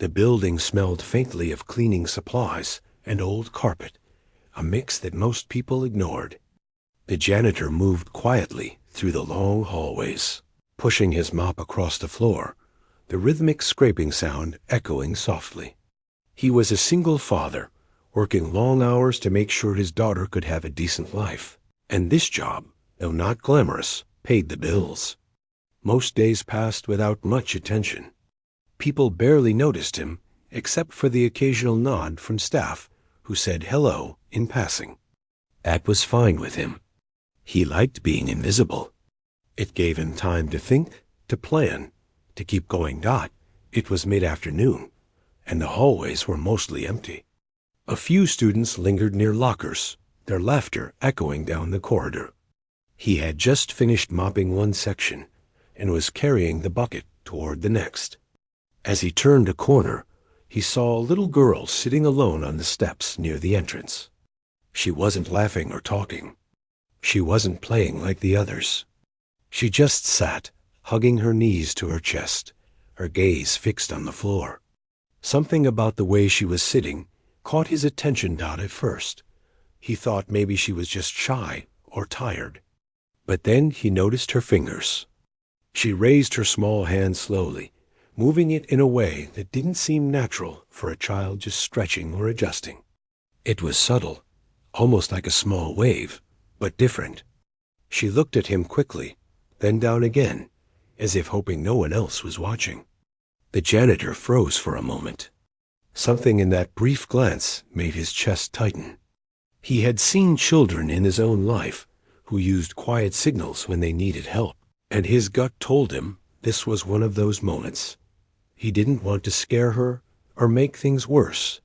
The building smelled faintly of cleaning supplies and old carpet, a mix that most people ignored. The janitor moved quietly through the long hallways, pushing his mop across the floor, the rhythmic scraping sound echoing softly. He was a single father, working long hours to make sure his daughter could have a decent life. And this job, though not glamorous, paid the bills. Most days passed without much attention. People barely noticed him, except for the occasional nod from staff who said hello in passing. That was fine with him. He liked being invisible. It gave him time to think, to plan, to keep going. It was mid-afternoon, and the hallways were mostly empty. A few students lingered near lockers, their laughter echoing down the corridor. He had just finished mopping one section and was carrying the bucket toward the next. As he turned a corner, he saw a little girl sitting alone on the steps near the entrance. She wasn't laughing or talking. She wasn't playing like the others. She just sat, hugging her knees to her chest, her gaze fixed on the floor. Something about the way she was sitting caught his attention at first. He thought maybe she was just shy or tired. But then he noticed her fingers. She raised her small hand slowly, moving it in a way that didn't seem natural for a child just stretching or adjusting. It was subtle, almost like a small wave, but different. She looked at him quickly, then down again, as if hoping no one else was watching. The janitor froze for a moment. Something in that brief glance made his chest tighten. He had seen children in his own life who used quiet signals when they needed help, and his gut told him this was one of those moments. He didn't want to scare her or make things worse.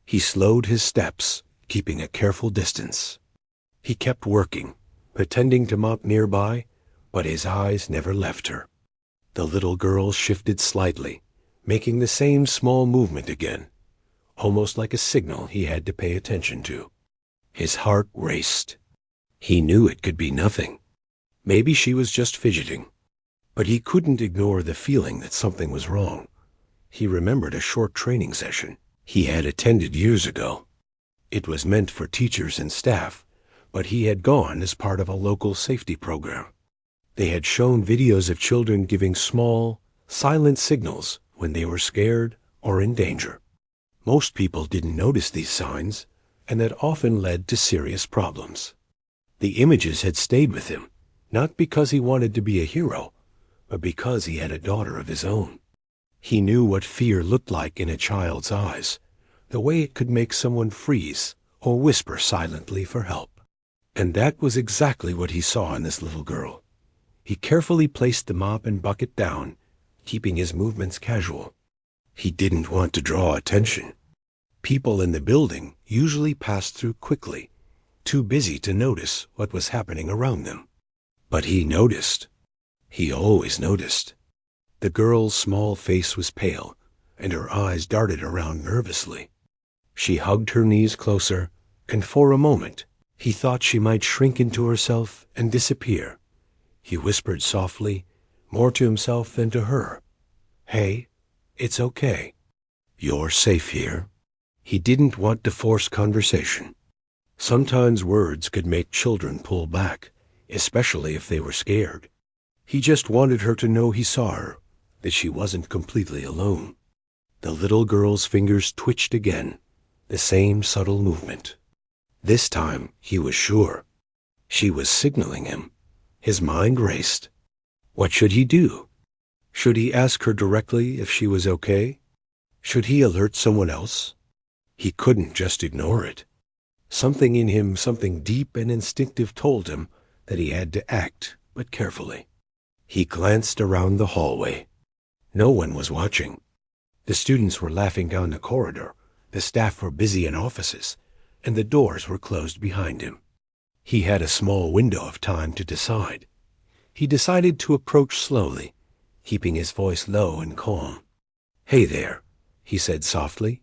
He slowed his steps, keeping a careful distance. He kept working, pretending to mop nearby, but his eyes never left her. The little girl shifted slightly, making the same small movement again, almost like a signal he had to pay attention to. His heart raced. He knew it could be nothing. Maybe she was just fidgeting. But he couldn't ignore the feeling that something was wrong. He remembered a short training session he had attended years ago. It was meant for teachers and staff, but he had gone as part of a local safety program. They had shown videos of children giving small, silent signals when they were scared or in danger. Most people didn't notice these signs, and that often led to serious problems. The images had stayed with him, not because he wanted to be a hero, but because he had a daughter of his own. He knew what fear looked like in a child's eyes, the way it could make someone freeze or whisper silently for help. And that was exactly what he saw in this little girl. He carefully placed the mop and bucket down, keeping his movements casual. He didn't want to draw attention. People in the building usually passed through quickly, too busy to notice what was happening around them. But he noticed. He always noticed. The girl's small face was pale, and her eyes darted around nervously. She hugged her knees closer, and for a moment, he thought she might shrink into herself and disappear. He whispered softly, more to himself than to her, "Hey, it's okay. You're safe here." He didn't want to force conversation. Sometimes words could make children pull back, especially if they were scared. He just wanted her to know he saw her, that she wasn't completely alone. The little girl's fingers twitched again, the same subtle movement. This time, he was sure. She was signaling him. His mind raced. What should he do? Should he ask her directly if she was okay? Should he alert someone else? He couldn't just ignore it. Something in him, something deep and instinctive, told him that he had to act, but carefully. He glanced around the hallway. No one was watching. The students were laughing down the corridor, the staff were busy in offices, and the doors were closed behind him. He had a small window of time to decide. He decided to approach slowly, keeping his voice low and calm. "Hey there," he said softly,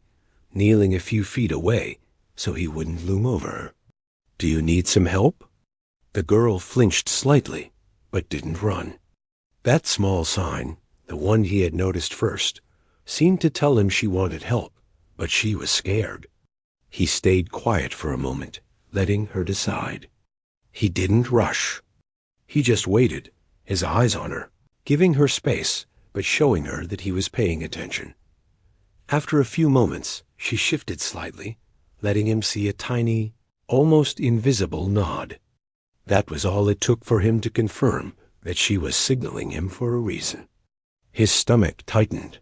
kneeling a few feet away so he wouldn't loom over her. "Do you need some help?" The girl flinched slightly, but didn't run. That small sign, the one he had noticed first, seemed to tell him she wanted help, but she was scared. He stayed quiet for a moment, letting her decide. He didn't rush. He just waited, his eyes on her, giving her space, but showing her that he was paying attention. After a few moments, she shifted slightly, letting him see a tiny, almost invisible nod. That was all it took for him to confirm that she was signaling him for a reason. His stomach tightened.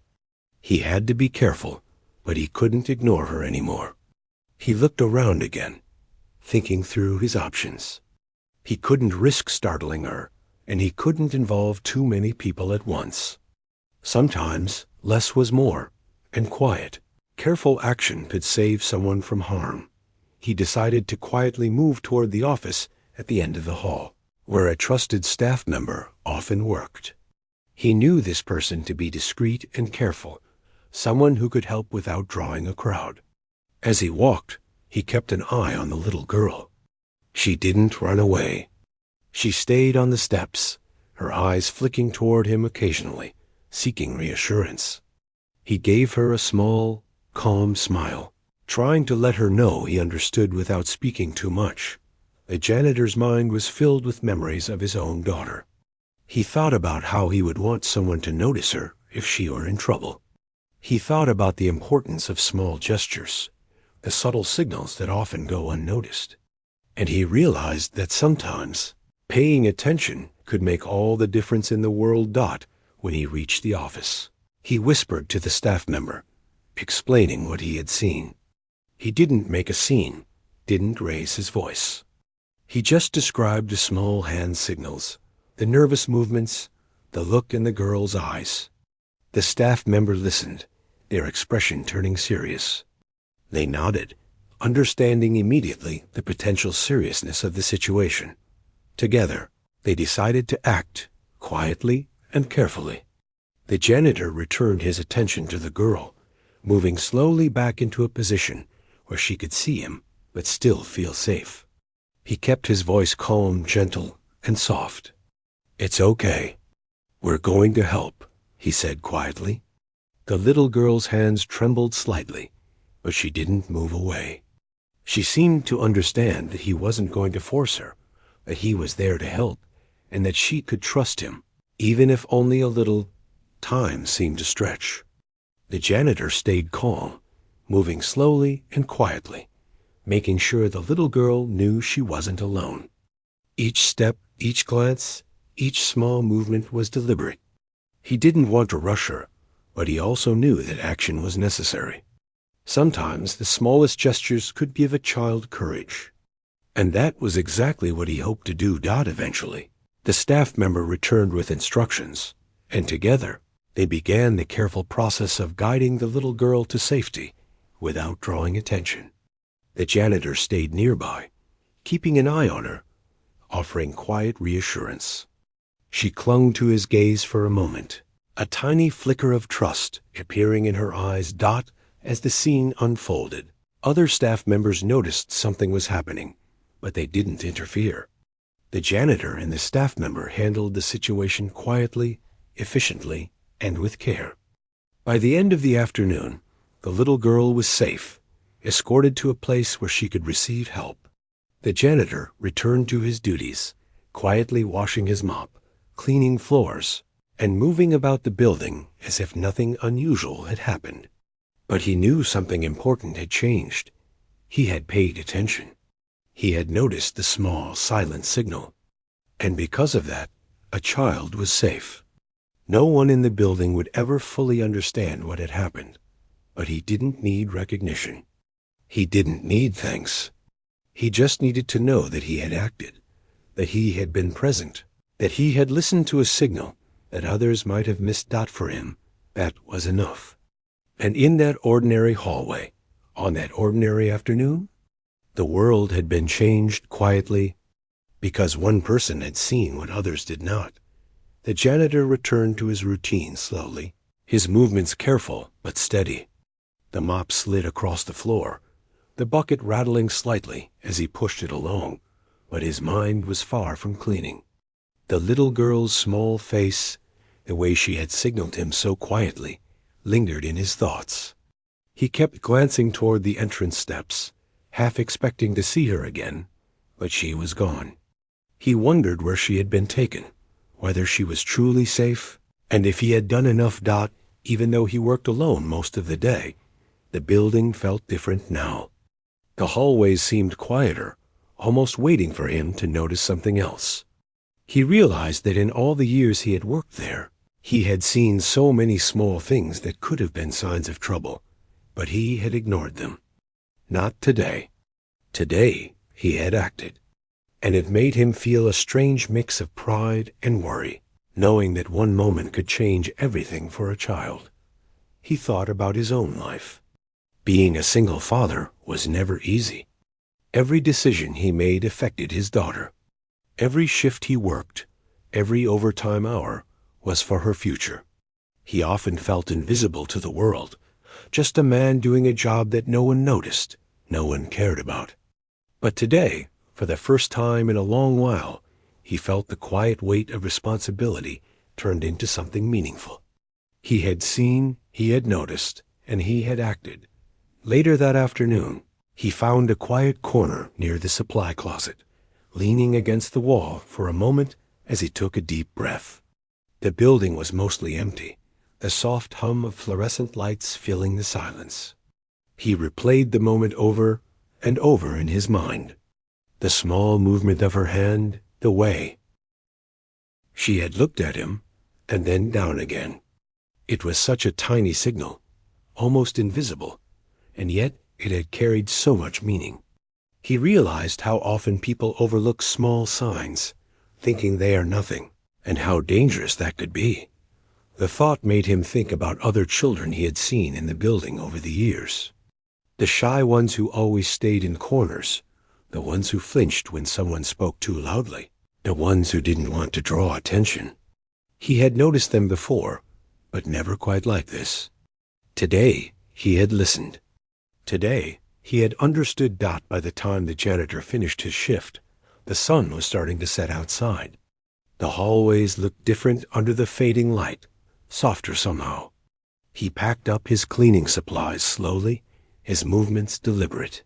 He had to be careful, but he couldn't ignore her anymore. He looked around again, thinking through his options. He couldn't risk startling her, and he couldn't involve too many people at once. Sometimes less was more, and quiet, careful action could save someone from harm. He decided to quietly move toward the office at the end of the hall, where a trusted staff member often worked. He knew this person to be discreet and careful, someone who could help without drawing a crowd. As he walked, he kept an eye on the little girl. She didn't run away. She stayed on the steps, her eyes flicking toward him occasionally, seeking reassurance. He gave her a small, calm smile, trying to let her know he understood without speaking too much. The janitor's mind was filled with memories of his own daughter. He thought about how he would want someone to notice her if she were in trouble. He thought about the importance of small gestures, the subtle signals that often go unnoticed. And he realized that sometimes paying attention could make all the difference in the world. When he reached the office, he whispered to the staff member, explaining what he had seen. He didn't make a scene, didn't raise his voice. He just described the small hand signals, the nervous movements, the look in the girl's eyes. The staff member listened, their expression turning serious. They nodded, understanding immediately the potential seriousness of the situation. Together, they decided to act quietly and carefully. The janitor returned his attention to the girl, moving slowly back into a position where she could see him but still feel safe. He kept his voice calm, gentle, and soft. "It's okay. We're going to help," he said quietly. The little girl's hands trembled slightly, but she didn't move away. She seemed to understand that he wasn't going to force her, that he was there to help, and that she could trust him, even if only a little. Time seemed to stretch. The janitor stayed calm, moving slowly and quietly, making sure the little girl knew she wasn't alone. Each step, each glance, each small movement was deliberate. He didn't want to rush her, but he also knew that action was necessary. Sometimes the smallest gestures could give a child courage. And that was exactly what he hoped to do. Eventually, the staff member returned with instructions, and together they began the careful process of guiding the little girl to safety without drawing attention. The janitor stayed nearby, keeping an eye on her, offering quiet reassurance. She clung to his gaze for a moment, a tiny flicker of trust appearing in her eyes. As the scene unfolded, other staff members noticed something was happening, but they didn't interfere. The janitor and the staff member handled the situation quietly, efficiently, and with care. By the end of the afternoon, the little girl was safe, escorted to a place where she could receive help. The janitor returned to his duties, quietly washing his mop, cleaning floors, and moving about the building as if nothing unusual had happened. But he knew something important had changed. He had paid attention. He had noticed the small, silent signal. And because of that, a child was safe. No one in the building would ever fully understand what had happened, but he didn't need recognition. He didn't need thanks. He just needed to know that he had acted, that he had been present, that he had listened to a signal that others might have missed. For him, that was enough. And in that ordinary hallway, on that ordinary afternoon, the world had been changed quietly because one person had seen what others did not. The janitor returned to his routine slowly, his movements careful but steady. The mop slid across the floor, the bucket rattling slightly as he pushed it along, but his mind was far from cleaning. The little girl's small face, the way she had signaled him so quietly, lingered in his thoughts. He kept glancing toward the entrance steps, half expecting to see her again, but she was gone. He wondered where she had been taken, whether she was truly safe, and if he had done enough. Even though he worked alone most of the day, the building felt different now. The hallways seemed quieter, almost waiting for him to notice something else. He realized that in all the years he had worked there, he had seen so many small things that could have been signs of trouble, but he had ignored them. Not today. Today he had acted, and it made him feel a strange mix of pride and worry, knowing that one moment could change everything for a child. He thought about his own life. Being a single father was never easy. Every decision he made affected his daughter. Every shift he worked, every overtime hour, was for her future. He often felt invisible to the world, just a man doing a job that no one noticed, no one cared about. But today, for the first time in a long while, he felt the quiet weight of responsibility turned into something meaningful. He had seen, he had noticed, and he had acted. Later that afternoon, he found a quiet corner near the supply closet, leaning against the wall for a moment as he took a deep breath. The building was mostly empty, the soft hum of fluorescent lights filling the silence. He replayed the moment over and over in his mind. The small movement of her hand, the way she had looked at him and then down again. It was such a tiny signal, almost invisible, and yet it had carried so much meaning. He realized how often people overlook small signs, thinking they are nothing, and how dangerous that could be. The thought made him think about other children he had seen in the building over the years. The shy ones who always stayed in corners, the ones who flinched when someone spoke too loudly, the ones who didn't want to draw attention. He had noticed them before, but never quite like this. Today, he had listened. Today, he had understood. By the time the janitor finished his shift, the sun was starting to set outside. The hallways looked different under the fading light, softer somehow. He packed up his cleaning supplies slowly, his movements deliberate.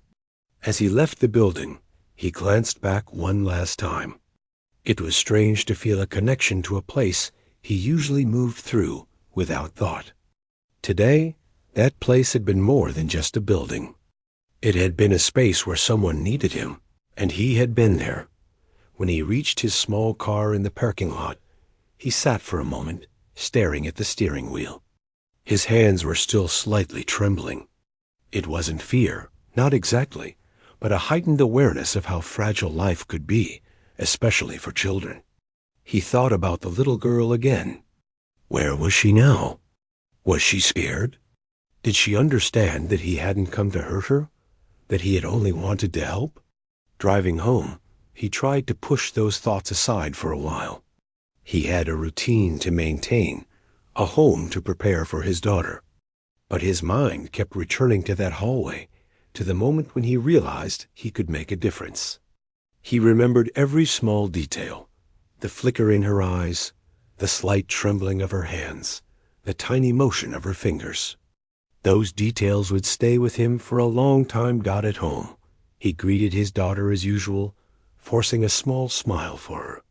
As he left the building, he glanced back one last time. It was strange to feel a connection to a place he usually moved through without thought. Today, that place had been more than just a building. It had been a space where someone needed him, and he had been there. When he reached his small car in the parking lot, he sat for a moment, staring at the steering wheel. His hands were still slightly trembling. It wasn't fear, not exactly, but a heightened awareness of how fragile life could be, especially for children. He thought about the little girl again. Where was she now? Was she scared? Did she understand that he hadn't come to hurt her? That he had only wanted to help? Driving home, he tried to push those thoughts aside for a while. He had a routine to maintain, a home to prepare for his daughter. But his mind kept returning to that hallway, to the moment when he realized he could make a difference. He remembered every small detail, the flicker in her eyes, the slight trembling of her hands, the tiny motion of her fingers. Those details would stay with him for a long time. At home, he greeted his daughter as usual, forcing a small smile for her.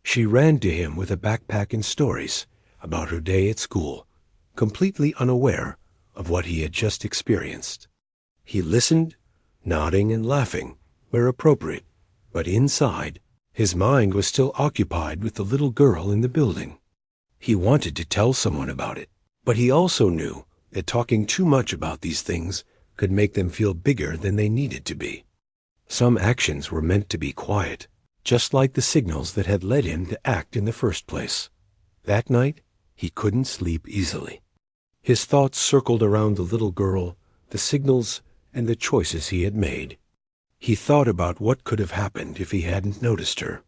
She ran to him with a backpack and stories about her day at school, completely unaware of what he had just experienced. He listened, nodding and laughing where appropriate, but inside, his mind was still occupied with the little girl in the building. He wanted to tell someone about it, but he also knew that talking too much about these things could make them feel bigger than they needed to be. Some actions were meant to be quiet, just like the signals that had led him to act in the first place. That night, he couldn't sleep easily. His thoughts circled around the little girl, the signals, and the choices he had made. He thought about what could have happened if he hadn't noticed her.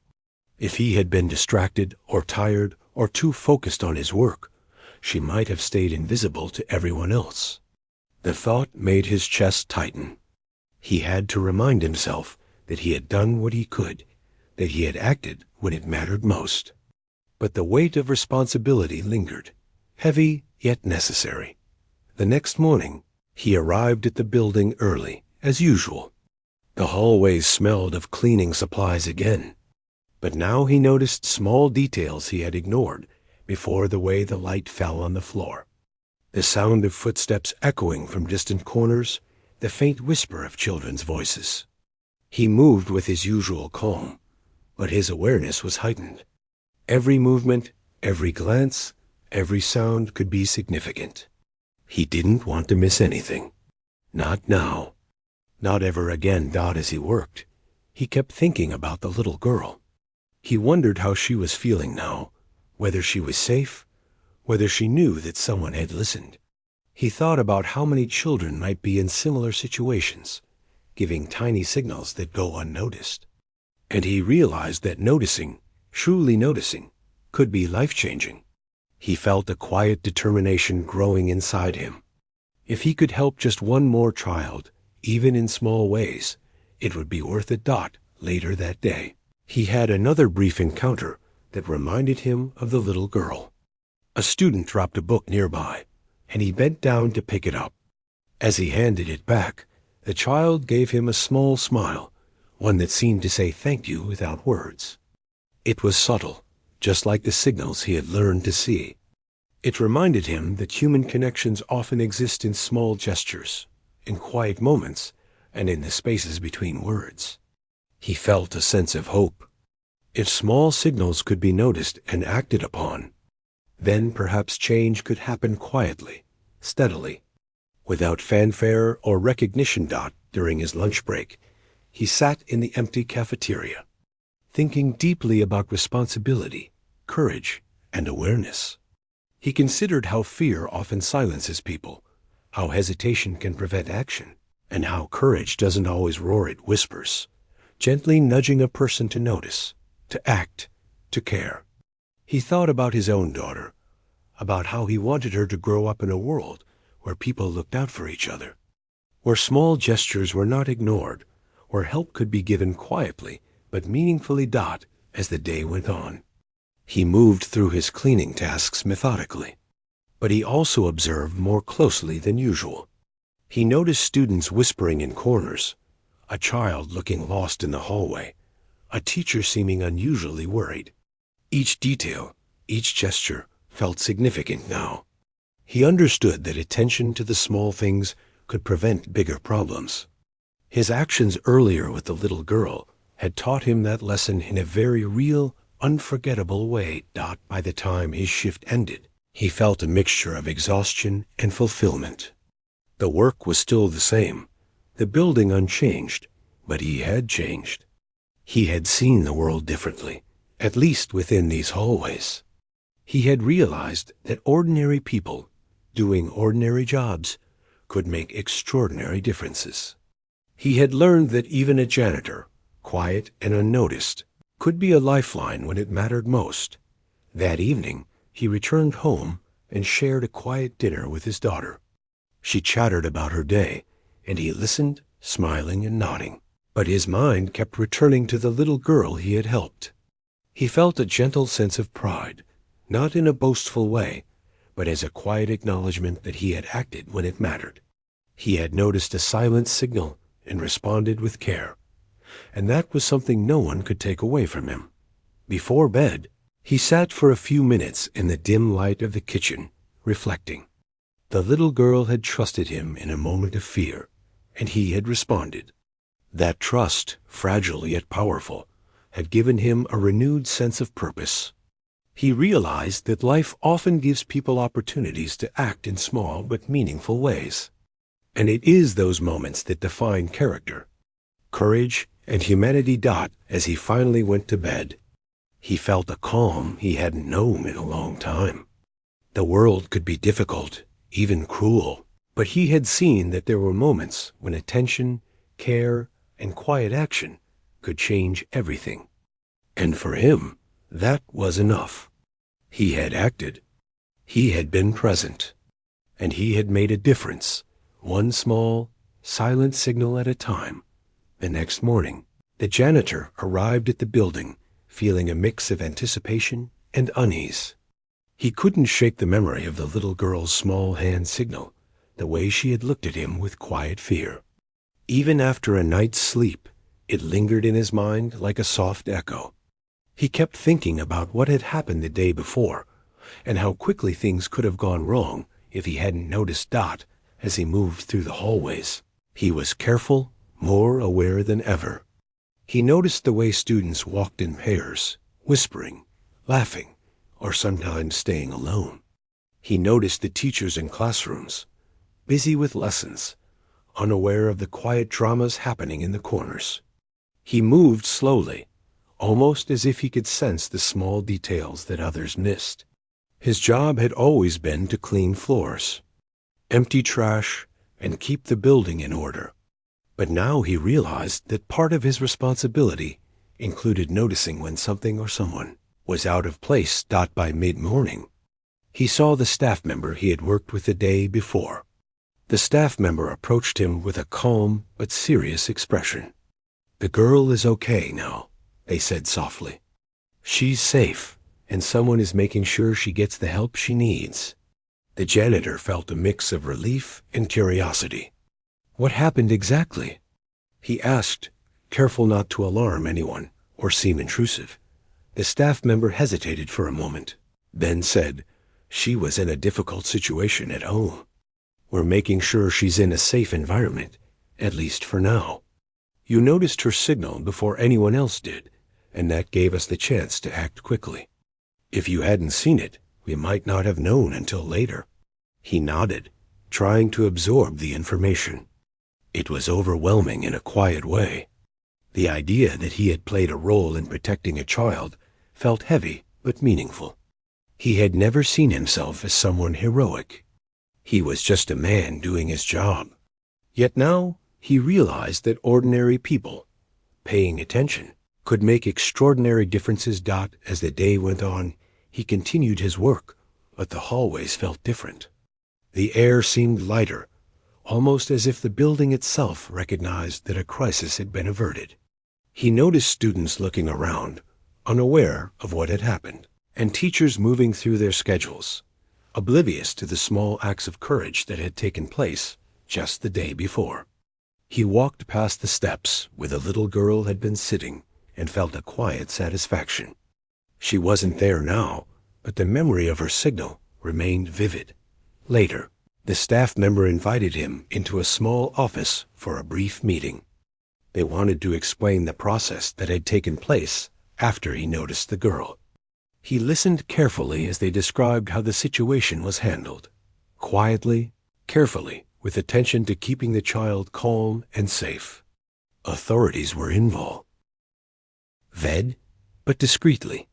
If he had been distracted or tired or too focused on his work, she might have stayed invisible to everyone else. The thought made his chest tighten. He had to remind himself that he had done what he could, that he had acted when it mattered most. But the weight of responsibility lingered, heavy yet necessary. The next morning, he arrived at the building early, as usual. The hallways smelled of cleaning supplies again. But now he noticed small details he had ignored before, the way the light fell on the floor, the sound of footsteps echoing from distant corners, the faint whisper of children's voices. He moved with his usual calm, but his awareness was heightened. Every movement, every glance, every sound could be significant. He didn't want to miss anything. Not now. Not ever again. As he worked, he kept thinking about the little girl. He wondered how she was feeling now, whether she was safe, whether she knew that someone had listened. He thought about how many children might be in similar situations, giving tiny signals that go unnoticed. And he realized that noticing, truly noticing, could be life-changing. He felt a quiet determination growing inside him. If he could help just one more child, even in small ways, it would be worth it. Later that day, he had another brief encounter that reminded him of the little girl. A student dropped a book nearby, and he bent down to pick it up. As he handed it back, the child gave him a small smile, one that seemed to say thank you without words. It was subtle, just like the signals he had learned to see. It reminded him that human connections often exist in small gestures, in quiet moments, and in the spaces between words. He felt a sense of hope. If small signals could be noticed and acted upon, then perhaps change could happen quietly, steadily, without fanfare or recognition. During his lunch break, he sat in the empty cafeteria, thinking deeply about responsibility, courage, and awareness. He considered how fear often silences people, how hesitation can prevent action, and how courage doesn't always roar, it whispers, gently nudging a person to notice, to act, to care. He thought about his own daughter, about how he wanted her to grow up in a world where people looked out for each other, where small gestures were not ignored, where help could be given quietly but meaningfully. As the day went on, he moved through his cleaning tasks methodically, but he also observed more closely than usual. He noticed students whispering in corners, a child looking lost in the hallway, a teacher seeming unusually worried. Each detail, each gesture felt significant now. He understood that attention to the small things could prevent bigger problems. His actions earlier with the little girl had taught him that lesson in a very real, unforgettable way. By the time his shift ended, he felt a mixture of exhaustion and fulfillment. The work was still the same, the building unchanged, but he had changed. He had seen the world differently, at least within these hallways. He had realized that ordinary people, doing ordinary jobs, could make extraordinary differences. He had learned that even a janitor, quiet and unnoticed, could be a lifeline when it mattered most. That evening, he returned home and shared a quiet dinner with his daughter. She chattered about her day, and he listened, smiling and nodding. But his mind kept returning to the little girl he had helped. He felt a gentle sense of pride, not in a boastful way, but as a quiet acknowledgement that he had acted when it mattered. He had noticed a silent signal and responded with care, and that was something no one could take away from him. Before bed, he sat for a few minutes in the dim light of the kitchen, reflecting. The little girl had trusted him in a moment of fear, and he had responded. That trust, fragile yet powerful, had given him a renewed sense of purpose. He realized that life often gives people opportunities to act in small but meaningful ways. And it is those moments that define character, courage, and humanity. As he finally went to bed, he felt a calm he hadn't known in a long time. The world could be difficult, even cruel, but he had seen that there were moments when attention, care, and quiet action could change everything. And for him, that was enough. He had acted. He had been present. And he had made a difference, one small, silent signal at a time. The next morning, the janitor arrived at the building, feeling a mix of anticipation and unease. He couldn't shake the memory of the little girl's small hand signal, the way she had looked at him with quiet fear. Even after a night's sleep, it lingered in his mind like a soft echo. He kept thinking about what had happened the day before, and how quickly things could have gone wrong if he hadn't noticed Dot as he moved through the hallways. He was careful, more aware than ever. He noticed the way students walked in pairs, whispering, laughing, or sometimes staying alone. He noticed the teachers in classrooms, busy with lessons, unaware of the quiet dramas happening in the corners. He moved slowly, almost as if he could sense the small details that others missed. His job had always been to clean floors, empty trash, and keep the building in order. But now he realized that part of his responsibility included noticing when something or someone was out of place. By mid-morning, he saw the staff member he had worked with the day before. The staff member approached him with a calm but serious expression. "The girl is okay now," they said softly. "She's safe, and someone is making sure she gets the help she needs." The janitor felt a mix of relief and curiosity. "What happened exactly?" he asked, careful not to alarm anyone or seem intrusive. The staff member hesitated for a moment, then said, "She was in a difficult situation at home. We're making sure she's in a safe environment, at least for now. You noticed her signal before anyone else did, and that gave us the chance to act quickly. If you hadn't seen it, we might not have known until later." He nodded, trying to absorb the information. It was overwhelming in a quiet way. The idea that he had played a role in protecting a child felt heavy but meaningful. He had never seen himself as someone heroic. He was just a man doing his job. Yet now he realized that ordinary people, paying attention, could make extraordinary differences. As the day went on, he continued his work, but the hallways felt different. The air seemed lighter, almost as if the building itself recognized that a crisis had been averted. He noticed students looking around, unaware of what had happened, and teachers moving through their schedules, oblivious to the small acts of courage that had taken place just the day before. He walked past the steps where the little girl had been sitting and felt a quiet satisfaction. She wasn't there now, but the memory of her signal remained vivid. Later, the staff member invited him into a small office for a brief meeting. They wanted to explain the process that had taken place after he noticed the girl. He listened carefully as they described how the situation was handled, quietly, carefully, with attention to keeping the child calm and safe. Authorities were involved, but discreetly.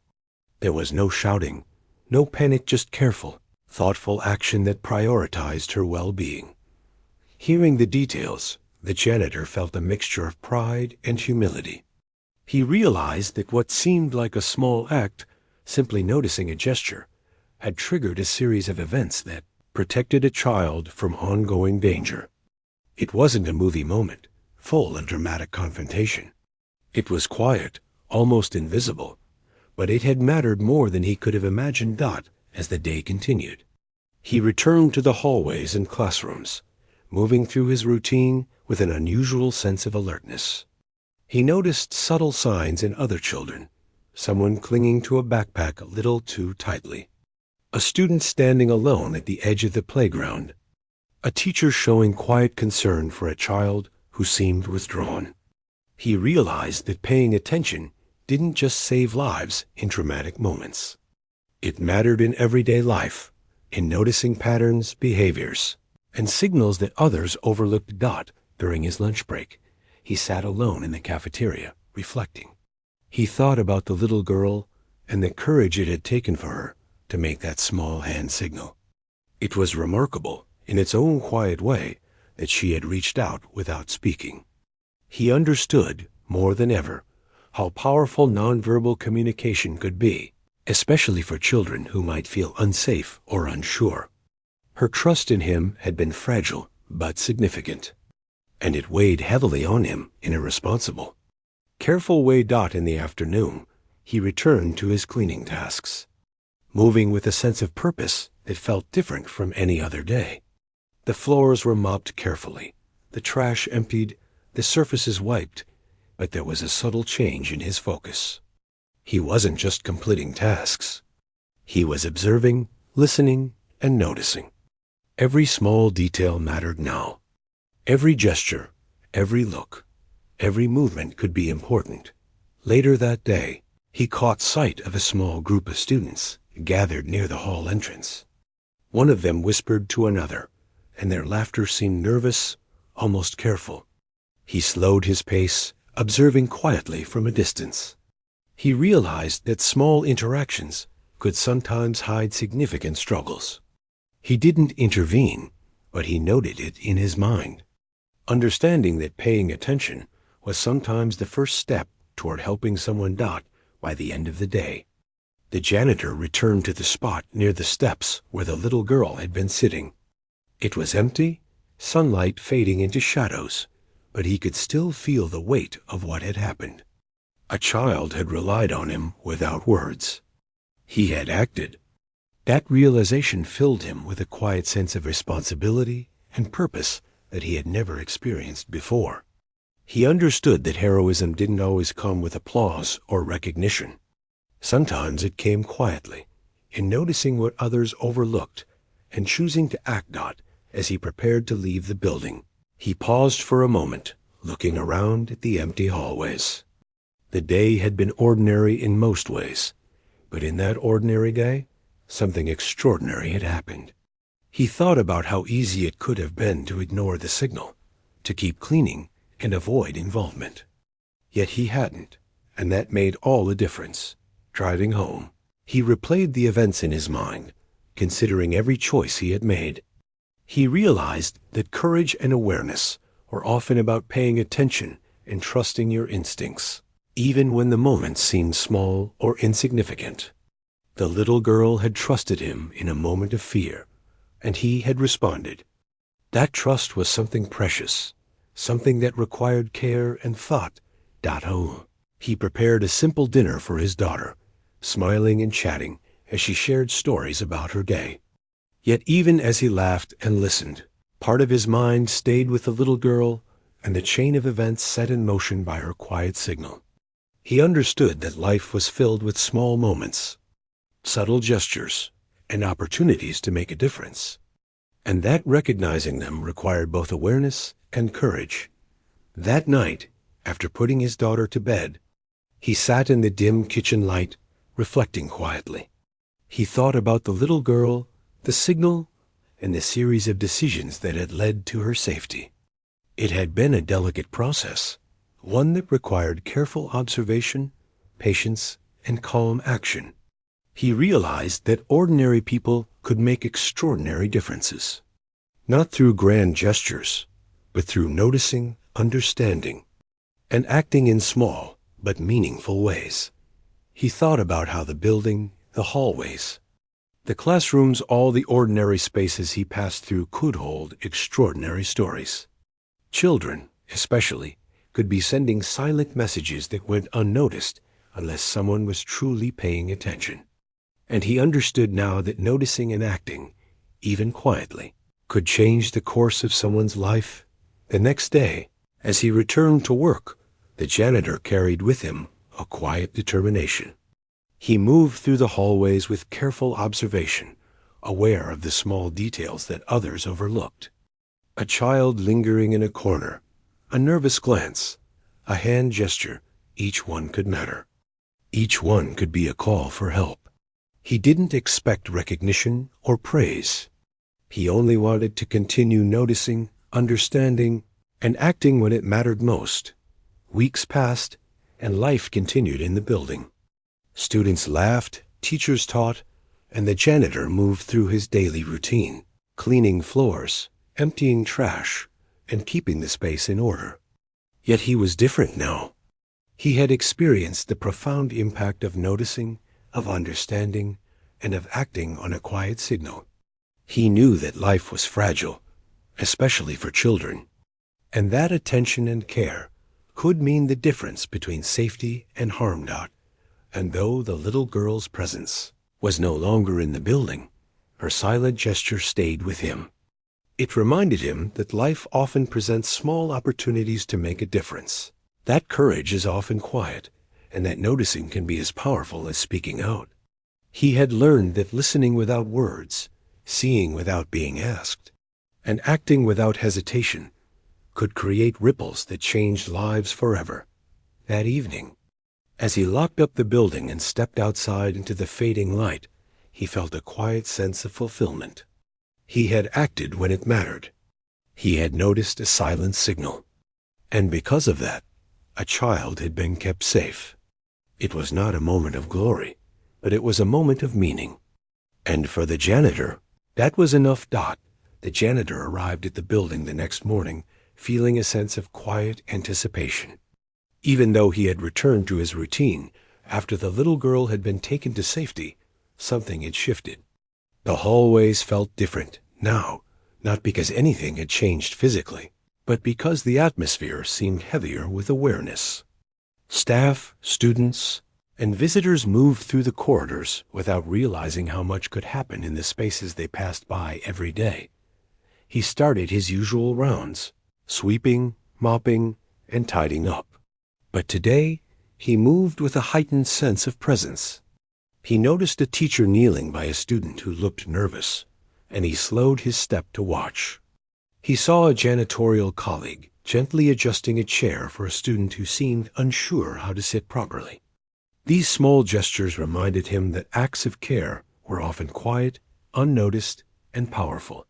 There was no shouting, no panic, just careful, thoughtful action that prioritized her well-being. Hearing the details, the janitor felt a mixture of pride and humility. He realized that what seemed like a small act, simply noticing a gesture, had triggered a series of events that protected a child from ongoing danger. It wasn't a movie moment, full of dramatic confrontation. It was quiet, almost invisible, but it had mattered more than he could have imagined. As the day continued, he returned to the hallways and classrooms, moving through his routine with an unusual sense of alertness. He noticed subtle signs in other children, someone clinging to a backpack a little too tightly, a student standing alone at the edge of the playground, a teacher showing quiet concern for a child who seemed withdrawn. He realized that paying attention didn't just save lives in dramatic moments. It mattered in everyday life, in noticing patterns, behaviors, and signals that others overlooked. During his lunch break, he sat alone in the cafeteria, reflecting. He thought about the little girl and the courage it had taken for her to make that small hand signal. It was remarkable, in its own quiet way, that she had reached out without speaking. He understood, more than ever, how powerful nonverbal communication could be, especially for children who might feel unsafe or unsure. Her trust in him had been fragile but significant, and it weighed heavily on him in a responsible, careful way. In the afternoon, he returned to his cleaning tasks, moving with a sense of purpose that felt different from any other day. The floors were mopped carefully, the trash emptied, the surfaces wiped, but there was a subtle change in his focus. He wasn't just completing tasks. He was observing, listening, and noticing. Every small detail mattered now. Every gesture, every look, every movement could be important. Later that day, he caught sight of a small group of students gathered near the hall entrance. One of them whispered to another, and their laughter seemed nervous, almost careful. He slowed his pace, observing quietly from a distance. He realized that small interactions could sometimes hide significant struggles. He didn't intervene, but he noted it in his mind, understanding that paying attention was sometimes the first step toward helping someone out by the end of the day. The janitor returned to the spot near the steps where the little girl had been sitting. It was empty, sunlight fading into shadows, but he could still feel the weight of what had happened. A child had relied on him without words. He had acted. That realization filled him with a quiet sense of responsibility and purpose that he had never experienced before. He understood that heroism didn't always come with applause or recognition. Sometimes it came quietly, in noticing what others overlooked and choosing to act on as he prepared to leave the building. He paused for a moment, looking around at the empty hallways. The day had been ordinary in most ways, but in that ordinary day, something extraordinary had happened. He thought about how easy it could have been to ignore the signal, to keep cleaning and avoid involvement. Yet he hadn't, and that made all the difference. Driving home, he replayed the events in his mind, considering every choice he had made. He realized that courage and awareness were often about paying attention and trusting your instincts, even when the moment seemed small or insignificant. The little girl had trusted him in a moment of fear, and he had responded. That trust was something precious, something that required care and thought. He prepared a simple dinner for his daughter, smiling and chatting as she shared stories about her day. Yet even as he laughed and listened, part of his mind stayed with the little girl and the chain of events set in motion by her quiet signal. He understood that life was filled with small moments, subtle gestures, and opportunities to make a difference, and that recognizing them required both awareness and courage. That night, after putting his daughter to bed, he sat in the dim kitchen light, reflecting quietly. He thought about the little girl, the signal, and the series of decisions that had led to her safety. It had been a delicate process, one that required careful observation, patience, and calm action. He realized that ordinary people could make extraordinary differences, not through grand gestures, but through noticing, understanding, and acting in small but meaningful ways. He thought about how the building, the hallways, the classrooms, all the ordinary spaces he passed through could hold extraordinary stories. Children, especially, could be sending silent messages that went unnoticed unless someone was truly paying attention. And he understood now that noticing and acting, even quietly, could change the course of someone's life. The next day, as he returned to work, the janitor carried with him a quiet determination. He moved through the hallways with careful observation, aware of the small details that others overlooked. A child lingering in a corner, a nervous glance, a hand gesture, each one could matter. Each one could be a call for help. He didn't expect recognition or praise. He only wanted to continue noticing, understanding, and acting when it mattered most. Weeks passed, and life continued in the building. Students laughed, teachers taught, and the janitor moved through his daily routine, cleaning floors, emptying trash, and keeping the space in order. Yet he was different now. He had experienced the profound impact of noticing, of understanding, and of acting on a quiet signal. He knew that life was fragile, especially for children, and that attention and care could mean the difference between safety and harm. And though the little girl's presence was no longer in the building, her silent gesture stayed with him. It reminded him that life often presents small opportunities to make a difference. That courage is often quiet, and that noticing can be as powerful as speaking out. He had learned that listening without words, seeing without being asked, and acting without hesitation could create ripples that changed lives forever. That evening, as he locked up the building and stepped outside into the fading light, he felt a quiet sense of fulfillment. He had acted when it mattered. He had noticed a silent signal. And because of that, a child had been kept safe. It was not a moment of glory, but it was a moment of meaning. And for the janitor, that was enough. The janitor arrived at the building the next morning, feeling a sense of quiet anticipation. Even though he had returned to his routine, after the little girl had been taken to safety, something had shifted. The hallways felt different now, not because anything had changed physically, but because the atmosphere seemed heavier with awareness. Staff, students, and visitors moved through the corridors without realizing how much could happen in the spaces they passed by every day. He started his usual rounds, sweeping, mopping, and tidying up. But today, he moved with a heightened sense of presence. He noticed a teacher kneeling by a student who looked nervous, and he slowed his step to watch. He saw a janitorial colleague gently adjusting a chair for a student who seemed unsure how to sit properly. These small gestures reminded him that acts of care were often quiet, unnoticed, and powerful.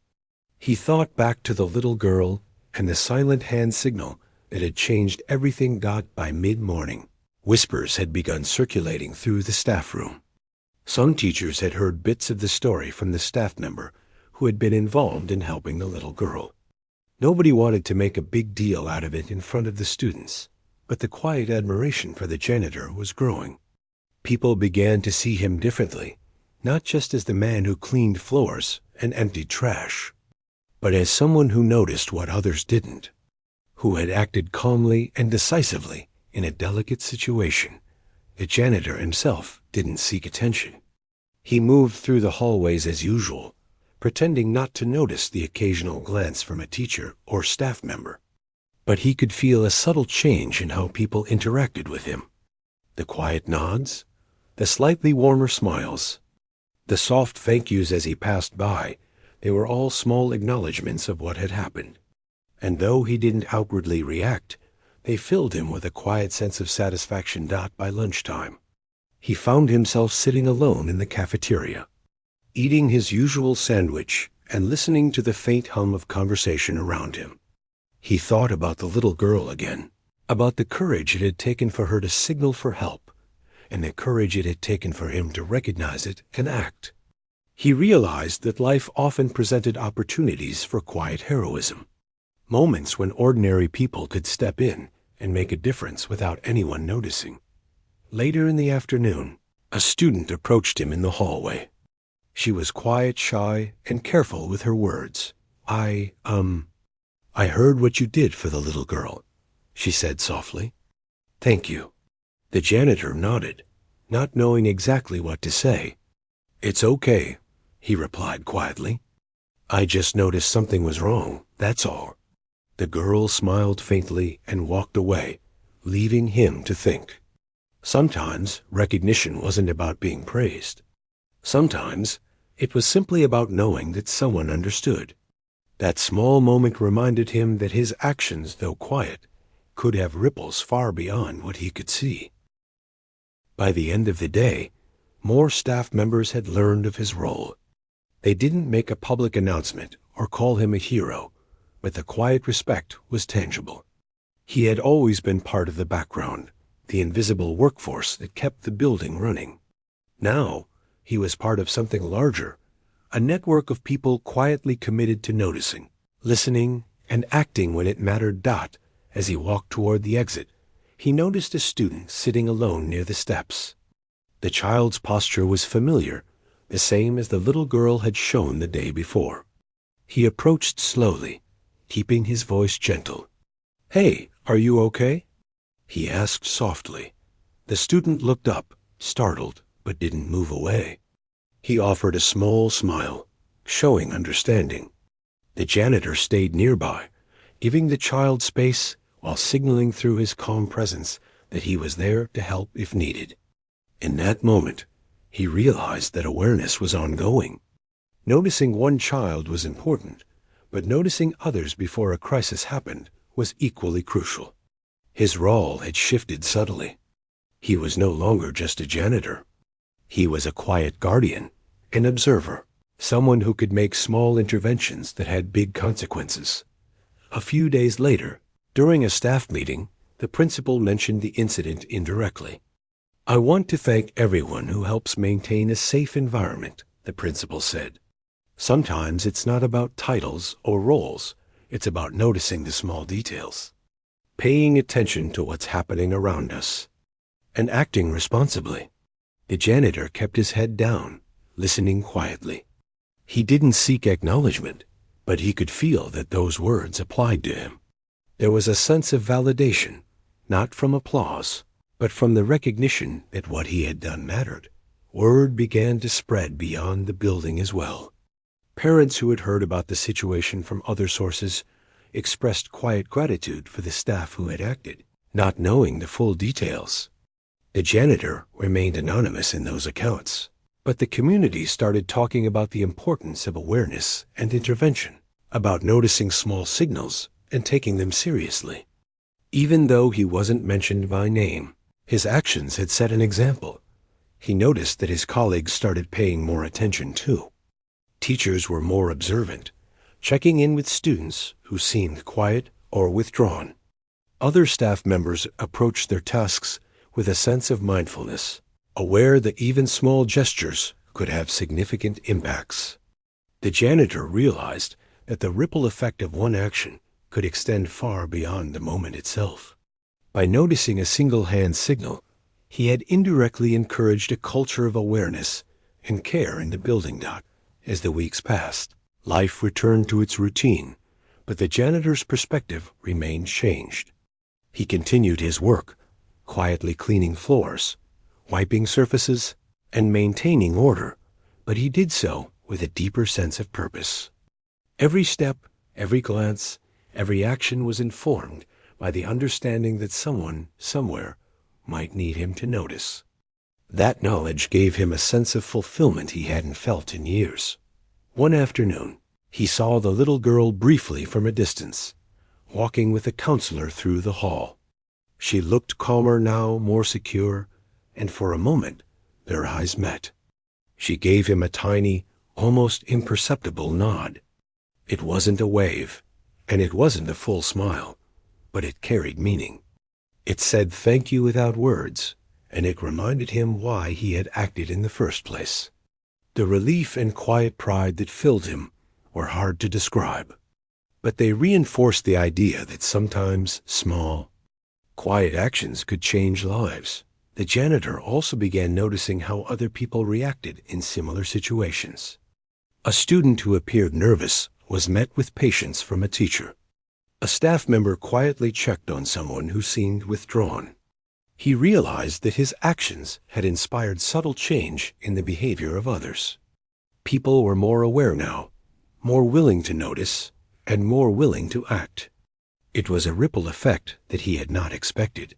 He thought back to the little girl and the silent hand signal that had changed everything. By mid-morning, whispers had begun circulating through the staff room. Some teachers had heard bits of the story from the staff member who had been involved in helping the little girl. Nobody wanted to make a big deal out of it in front of the students, but the quiet admiration for the janitor was growing. People began to see him differently, not just as the man who cleaned floors and emptied trash, but as someone who noticed what others didn't, who had acted calmly and decisively in a delicate situation. The janitor himself didn't seek attention. He moved through the hallways as usual, pretending not to notice the occasional glance from a teacher or staff member. But he could feel a subtle change in how people interacted with him. The quiet nods, the slightly warmer smiles, the soft thank yous as he passed by, they were all small acknowledgments of what had happened. And though he didn't outwardly react, they filled him with a quiet sense of satisfaction. By lunchtime, he found himself sitting alone in the cafeteria, eating his usual sandwich and listening to the faint hum of conversation around him. He thought about the little girl again, about the courage it had taken for her to signal for help, and the courage it had taken for him to recognize it and act. He realized that life often presented opportunities for quiet heroism, moments when ordinary people could step in and make a difference without anyone noticing. Later in the afternoon, a student approached him in the hallway. She was quiet, shy, and careful with her words. I heard what you did for the little girl," she said softly. "Thank you." The janitor nodded, not knowing exactly what to say. "It's okay," he replied quietly. "I just noticed something was wrong, that's all." The girl smiled faintly and walked away, leaving him to think. Sometimes recognition wasn't about being praised. Sometimes it was simply about knowing that someone understood. That small moment reminded him that his actions, though quiet, could have ripples far beyond what he could see. By the end of the day, more staff members had learned of his role. They didn't make a public announcement or call him a hero, but the quiet respect was tangible. He had always been part of the background, the invisible workforce that kept the building running. Now, he was part of something larger, a network of people quietly committed to noticing, listening, and acting when it mattered. As he walked toward the exit, he noticed a student sitting alone near the steps. The child's posture was familiar, the same as the little girl had shown the day before. He approached slowly, keeping his voice gentle. "Hey, are you okay?" he asked softly. The student looked up, startled, but didn't move away. He offered a small smile, showing understanding. The janitor stayed nearby, giving the child space while signaling through his calm presence that he was there to help if needed. In that moment, he realized that awareness was ongoing. Noticing one child was important, but noticing others before a crisis happened was equally crucial. His role had shifted subtly. He was no longer just a janitor. He was a quiet guardian, an observer, someone who could make small interventions that had big consequences. A few days later, during a staff meeting, the principal mentioned the incident indirectly. "I want to thank everyone who helps maintain a safe environment," the principal said. "Sometimes it's not about titles or roles. It's about noticing the small details, paying attention to what's happening around us, and acting responsibly." The janitor kept his head down, listening quietly. He didn't seek acknowledgement, but he could feel that those words applied to him. There was a sense of validation, not from applause, but from the recognition that what he had done mattered. Word began to spread beyond the building as well. Parents who had heard about the situation from other sources expressed quiet gratitude for the staff who had acted, not knowing the full details. The janitor remained anonymous in those accounts, but the community started talking about the importance of awareness and intervention, about noticing small signals and taking them seriously. Even though he wasn't mentioned by name, his actions had set an example. He noticed that his colleagues started paying more attention too. Teachers were more observant, checking in with students who seemed quiet or withdrawn. Other staff members approached their tasks with a sense of mindfulness, aware that even small gestures could have significant impacts. The janitor realized that the ripple effect of one action could extend far beyond the moment itself. By noticing a single hand signal, he had indirectly encouraged a culture of awareness and care in the building. As the weeks passed, life returned to its routine, but the janitor's perspective remained changed. He continued his work, quietly cleaning floors, wiping surfaces, and maintaining order, but he did so with a deeper sense of purpose. Every step, every glance, every action was informed by the understanding that someone, somewhere, might need him to notice. That knowledge gave him a sense of fulfillment he hadn't felt in years. One afternoon, he saw the little girl briefly from a distance, walking with a counselor through the hall. She looked calmer now, more secure, and for a moment their eyes met. She gave him a tiny, almost imperceptible nod. It wasn't a wave, and it wasn't a full smile, but it carried meaning. It said thank you without words, and it reminded him why he had acted in the first place. The relief and quiet pride that filled him were hard to describe, but they reinforced the idea that sometimes small, quiet actions could change lives. The janitor also began noticing how other people reacted in similar situations. A student who appeared nervous was met with patience from a teacher. A staff member quietly checked on someone who seemed withdrawn. He realized that his actions had inspired subtle change in the behavior of others. People were more aware now, more willing to notice, and more willing to act. It was a ripple effect that he had not expected,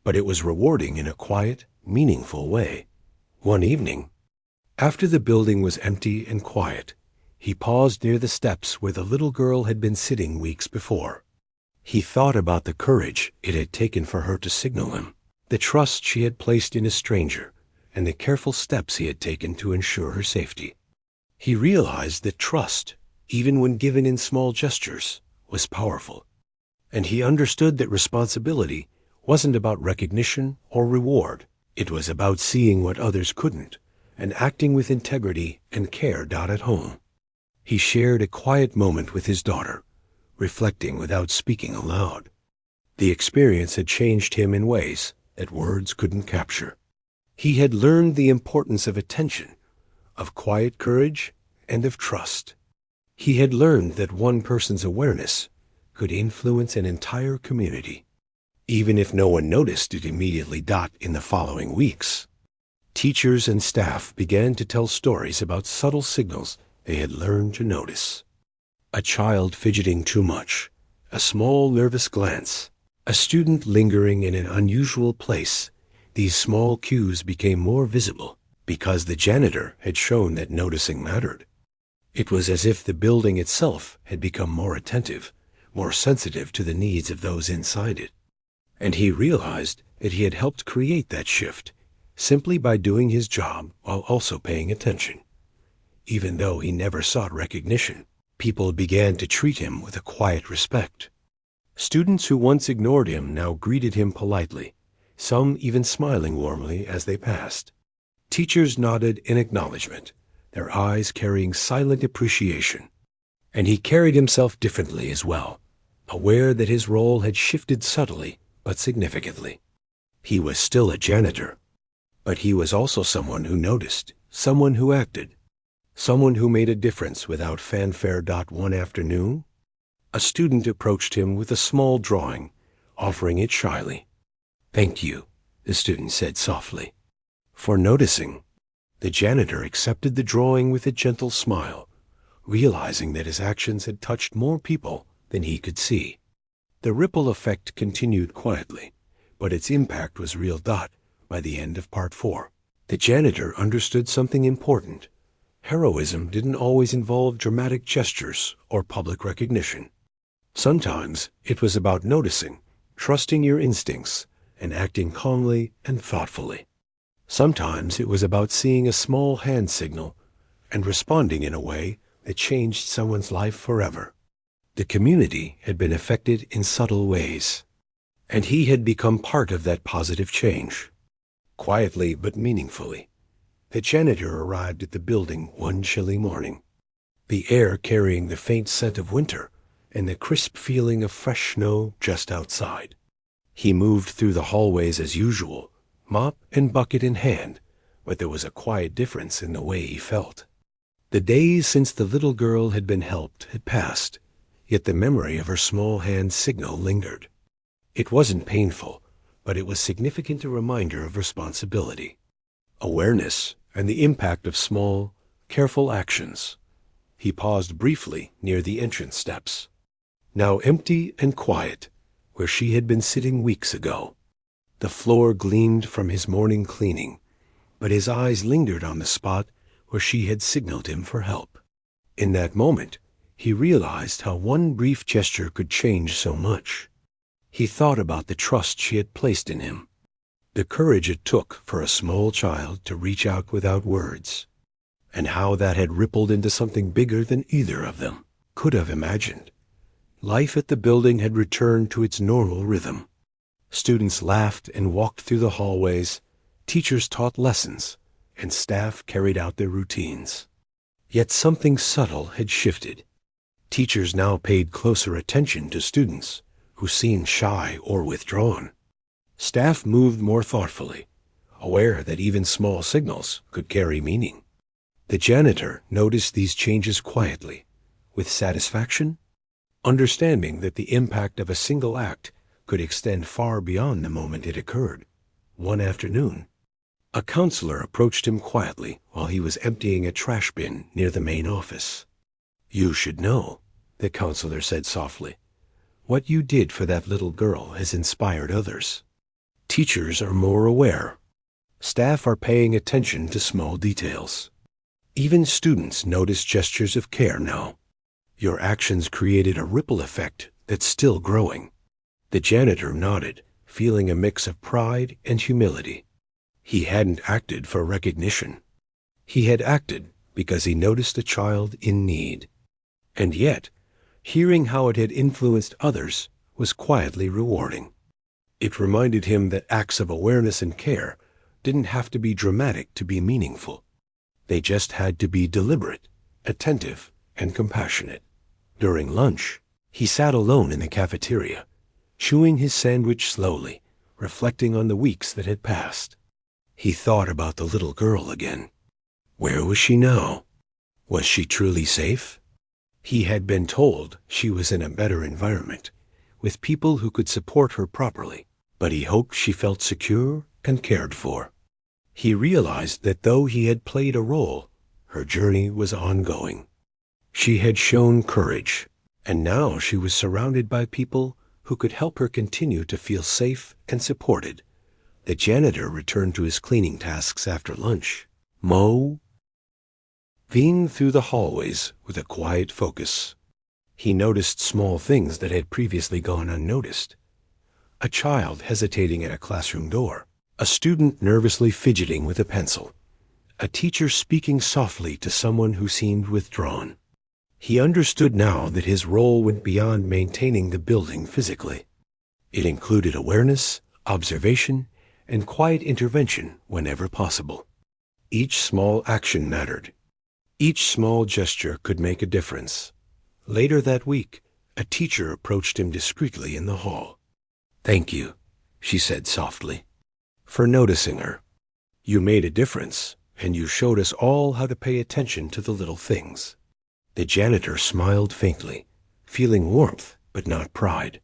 but it was rewarding in a quiet, meaningful way. One evening, after the building was empty and quiet, he paused near the steps where the little girl had been sitting weeks before. He thought about the courage it had taken for her to signal him, the trust she had placed in a stranger, and the careful steps he had taken to ensure her safety. He realized that trust, even when given in small gestures, was powerful, and he understood that responsibility wasn't about recognition or reward. It was about seeing what others couldn't and acting with integrity and care. At home, he shared a quiet moment with his daughter, reflecting without speaking aloud. The experience had changed him in ways that words couldn't capture. He had learned the importance of attention, of quiet courage, and of trust. He had learned that one person's awareness could influence an entire community, even if no one noticed it immediately. In the following weeks, teachers and staff began to tell stories about subtle signals they had learned to notice. A child fidgeting too much, a small nervous glance, a student lingering in an unusual place. These small cues became more visible because the janitor had shown that noticing mattered. It was as if the building itself had become more attentive, more sensitive to the needs of those inside it. And he realized that he had helped create that shift simply by doing his job while also paying attention. Even though he never sought recognition, people began to treat him with a quiet respect. Students who once ignored him now greeted him politely, some even smiling warmly as they passed. Teachers nodded in acknowledgement, their eyes carrying silent appreciation. And he carried himself differently as well, aware that his role had shifted subtly but significantly. He was still a janitor, but he was also someone who noticed, someone who acted, someone who made a difference without fanfare. One afternoon, a student approached him with a small drawing, offering it shyly. "Thank you," the student said softly, "for noticing." The janitor accepted the drawing with a gentle smile, realizing that his actions had touched more people than he could see. The ripple effect continued quietly, but its impact was real. By the end of part 4, the janitor understood something important. Heroism didn't always involve dramatic gestures or public recognition. Sometimes it was about noticing, trusting your instincts, and acting calmly and thoughtfully. Sometimes it was about seeing a small hand signal and responding in a way that changed someone's life forever. The community had been affected in subtle ways, and he had become part of that positive change. Quietly but meaningfully, the janitor arrived at the building one chilly morning, the air carrying the faint scent of winter and the crisp feeling of fresh snow just outside. He moved through the hallways as usual, mop and bucket in hand, but there was a quiet difference in the way he felt. The days since the little girl had been helped had passed, yet the memory of her small hand signal lingered. It wasn't painful, but it was significant, a reminder of responsibility, awareness, and the impact of small, careful actions. He paused briefly near the entrance steps, now empty and quiet, where she had been sitting weeks ago. The floor gleamed from his morning cleaning, but his eyes lingered on the spot where she had signaled him for help. In that moment, he realized how one brief gesture could change so much. He thought about the trust she had placed in him, the courage it took for a small child to reach out without words, and how that had rippled into something bigger than either of them could have imagined. Life at the building had returned to its normal rhythm. Students laughed and walked through the hallways, teachers taught lessons, and staff carried out their routines. Yet something subtle had shifted. Teachers now paid closer attention to students who seemed shy or withdrawn. Staff moved more thoughtfully, aware that even small signals could carry meaning. The janitor noticed these changes quietly, with satisfaction, understanding that the impact of a single act could extend far beyond the moment it occurred. One afternoon, a counselor approached him quietly while he was emptying a trash bin near the main office. "You should know," the counselor said softly. "What you did for that little girl has inspired others. Teachers are more aware. Staff are paying attention to small details. Even students notice gestures of care now. Your actions created a ripple effect that's still growing." The janitor nodded, feeling a mix of pride and humility. He hadn't acted for recognition. He had acted because he noticed a child in need. And yet, hearing how it had influenced others was quietly rewarding. It reminded him that acts of awareness and care didn't have to be dramatic to be meaningful. They just had to be deliberate, attentive, and compassionate. During lunch, he sat alone in the cafeteria, chewing his sandwich slowly, reflecting on the weeks that had passed. He thought about the little girl again. Where was she now? Was she truly safe? He had been told she was in a better environment, with people who could support her properly, but he hoped she felt secure and cared for. He realized that though he had played a role, her journey was ongoing. She had shown courage, and now she was surrounded by people who could help her continue to feel safe and supported. The janitor returned to his cleaning tasks after lunch, moving through the hallways with a quiet focus. He noticed small things that had previously gone unnoticed. A child hesitating at a classroom door, a student nervously fidgeting with a pencil, a teacher speaking softly to someone who seemed withdrawn. He understood now that his role went beyond maintaining the building physically. It included awareness, observation, and quiet intervention whenever possible. Each small action mattered. Each small gesture could make a difference. Later that week, a teacher approached him discreetly in the hall. "Thank you," she said softly, "for noticing her. You made a difference, and you showed us all how to pay attention to the little things." The janitor smiled faintly, feeling warmth but not pride.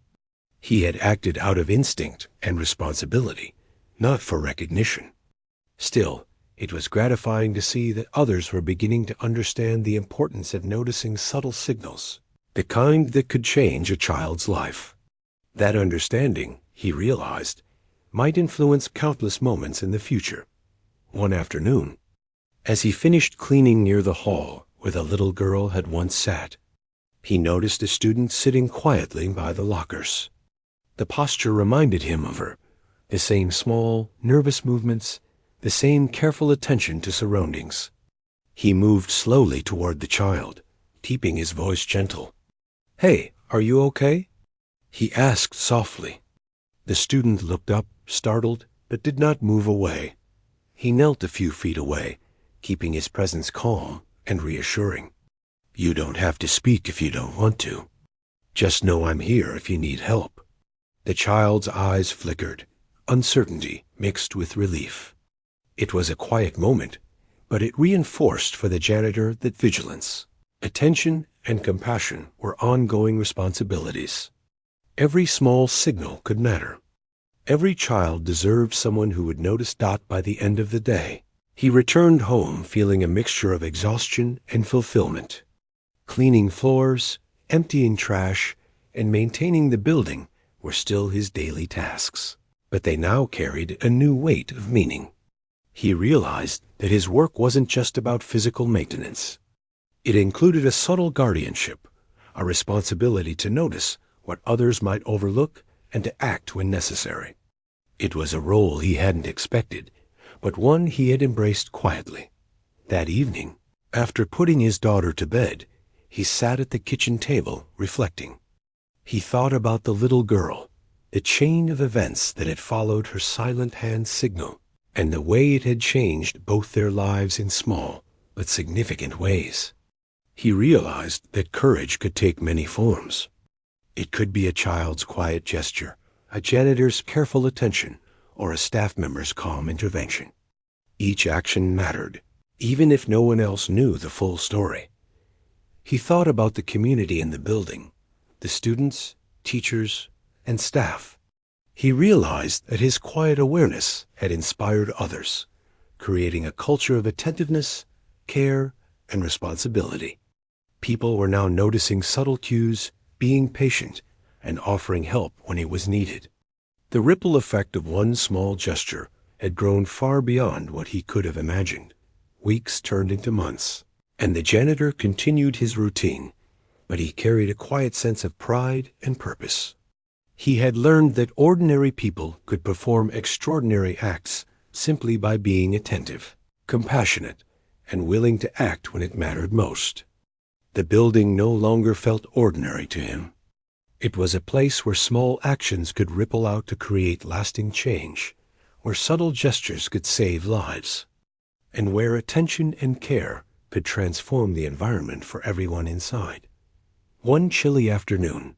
He had acted out of instinct and responsibility, not for recognition. Still, it was gratifying to see that others were beginning to understand the importance of noticing subtle signals, the kind that could change a child's life. That understanding, he realized, might influence countless moments in the future. One afternoon, as he finished cleaning near the hall where the little girl had once sat, he noticed a student sitting quietly by the lockers. The posture reminded him of her, the same small, nervous movements, the same careful attention to surroundings. He moved slowly toward the child, keeping his voice gentle. "Hey, are you okay?" he asked softly. The student looked up, startled, but did not move away. He knelt a few feet away, keeping his presence calm and reassuring. "You don't have to speak if you don't want to. Just know I'm here if you need help." The child's eyes flickered, uncertainty mixed with relief. It was a quiet moment, but it reinforced for the janitor that vigilance, attention, and compassion were ongoing responsibilities. Every small signal could matter. Every child deserved someone who would notice Dot by the end of the day. He returned home feeling a mixture of exhaustion and fulfillment. Cleaning floors, emptying trash, and maintaining the building were still his daily tasks, but they now carried a new weight of meaning. He realized that his work wasn't just about physical maintenance. It included a subtle guardianship, a responsibility to notice what others might overlook and to act when necessary. It was a role he hadn't expected, but one he had embraced quietly. That evening, after putting his daughter to bed, he sat at the kitchen table reflecting. He thought about the little girl, the chain of events that had followed her silent hand signal, and the way it had changed both their lives in small but significant ways. He realized that courage could take many forms. It could be a child's quiet gesture, a janitor's careful attention, or a staff member's calm intervention. Each action mattered, even if no one else knew the full story. He thought about the community in the building, the students, teachers, and staff. He realized that his quiet awareness had inspired others, creating a culture of attentiveness, care, and responsibility. People were now noticing subtle cues, being patient, and offering help when it was needed. The ripple effect of one small gesture had grown far beyond what he could have imagined. Weeks turned into months, and the janitor continued his routine, but he carried a quiet sense of pride and purpose. He had learned that ordinary people could perform extraordinary acts simply by being attentive, compassionate, and willing to act when it mattered most. The building no longer felt ordinary to him. It was a place where small actions could ripple out to create lasting change, where subtle gestures could save lives, and where attention and care could transform the environment for everyone inside. One chilly afternoon,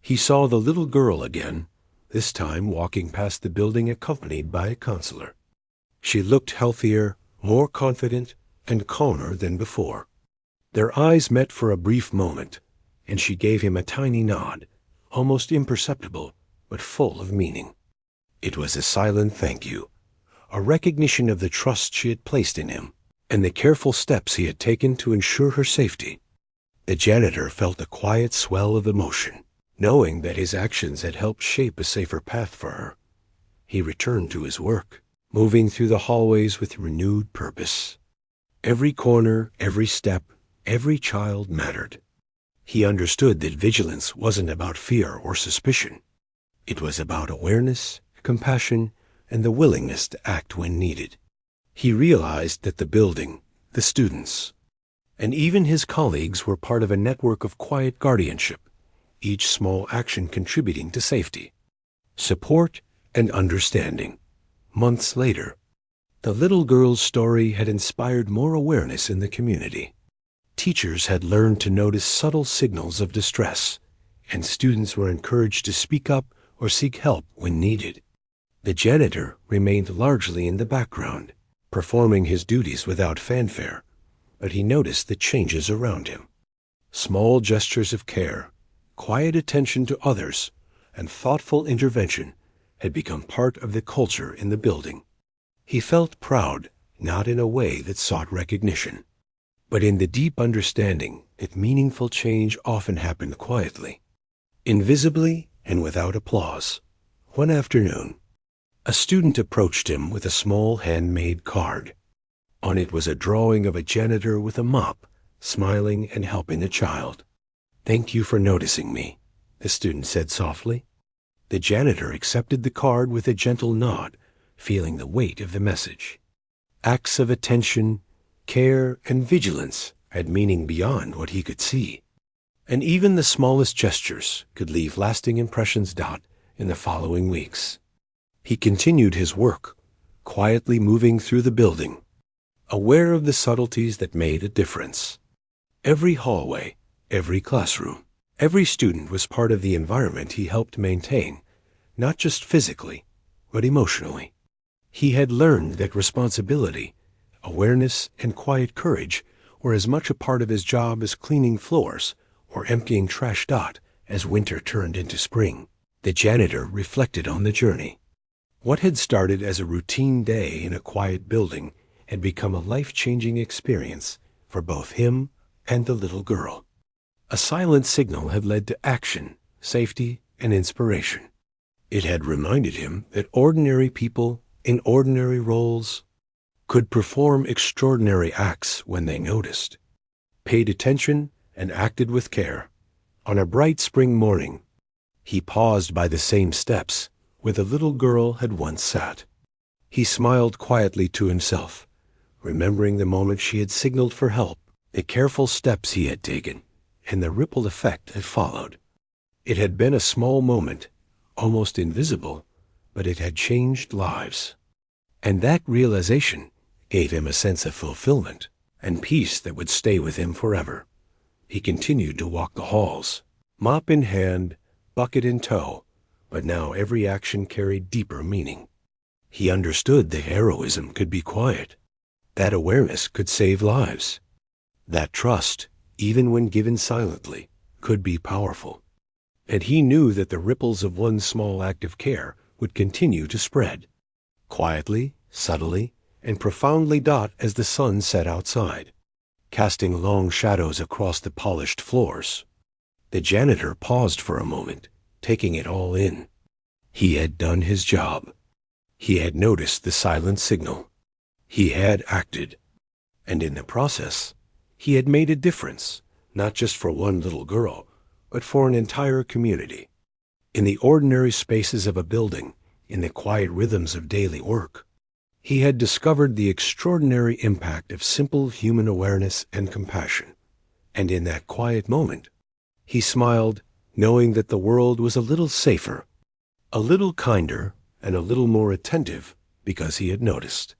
he saw the little girl again, this time walking past the building accompanied by a counselor. She looked healthier, more confident, and calmer than before. Their eyes met for a brief moment, and she gave him a tiny nod, almost imperceptible, but full of meaning. It was a silent thank you, a recognition of the trust she had placed in him, and the careful steps he had taken to ensure her safety. The janitor felt a quiet swell of emotion, knowing that his actions had helped shape a safer path for her. He returned to his work, moving through the hallways with renewed purpose. Every corner, every step, every child mattered. He understood that vigilance wasn't about fear or suspicion. It was about awareness, compassion, and the willingness to act when needed. He realized that the building, the students, and even his colleagues were part of a network of quiet guardianship, each small action contributing to safety, support, and understanding. Months later, the little girl's story had inspired more awareness in the community. Teachers had learned to notice subtle signals of distress, and students were encouraged to speak up or seek help when needed. The janitor remained largely in the background, performing his duties without fanfare, but he noticed the changes around him. Small gestures of care, quiet attention to others, and thoughtful intervention had become part of the culture in the building. He felt proud, not in a way that sought recognition, but in the deep understanding that meaningful change often happened quietly, invisibly and without applause. One afternoon, a student approached him with a small handmade card. On it was a drawing of a janitor with a mop, smiling and helping a child. "Thank you for noticing me," the student said softly. The janitor accepted the card with a gentle nod, feeling the weight of the message. Acts of attention, care, and vigilance had meaning beyond what he could see, and even the smallest gestures could leave lasting impressions. In the following weeks, he continued his work, quietly moving through the building, aware of the subtleties that made a difference. Every hallway, every classroom, every student was part of the environment he helped maintain, not just physically, but emotionally. He had learned that responsibility, awareness, and quiet courage were as much a part of his job as cleaning floors or emptying trash. As winter turned into spring, the janitor reflected on the journey. What had started as a routine day in a quiet building had become a life-changing experience for both him and the little girl. A silent signal had led to action, safety, and inspiration. It had reminded him that ordinary people in ordinary roles could perform extraordinary acts when they noticed, paid attention, and acted with care. On a bright spring morning, he paused by the same steps where the little girl had once sat. He smiled quietly to himself, remembering the moment she had signaled for help, the careful steps he had taken, and the ripple effect that followed. It had been a small moment, almost invisible, but it had changed lives. And that realization gave him a sense of fulfillment and peace that would stay with him forever. He continued to walk the halls, mop in hand, bucket in tow, but now every action carried deeper meaning. He understood that heroism could be quiet, that awareness could save lives, that trust, even when given silently, could be powerful. And he knew that the ripples of one small act of care would continue to spread, quietly, subtly, and profoundly. As the sun set outside, casting long shadows across the polished floors, the janitor paused for a moment, taking it all in. He had done his job. He had noticed the silent signal. He had acted. And in the process, he had made a difference, not just for one little girl, but for an entire community. In the ordinary spaces of a building, in the quiet rhythms of daily work, he had discovered the extraordinary impact of simple human awareness and compassion. And in that quiet moment, he smiled, knowing that the world was a little safer, a little kinder, and a little more attentive because he had noticed.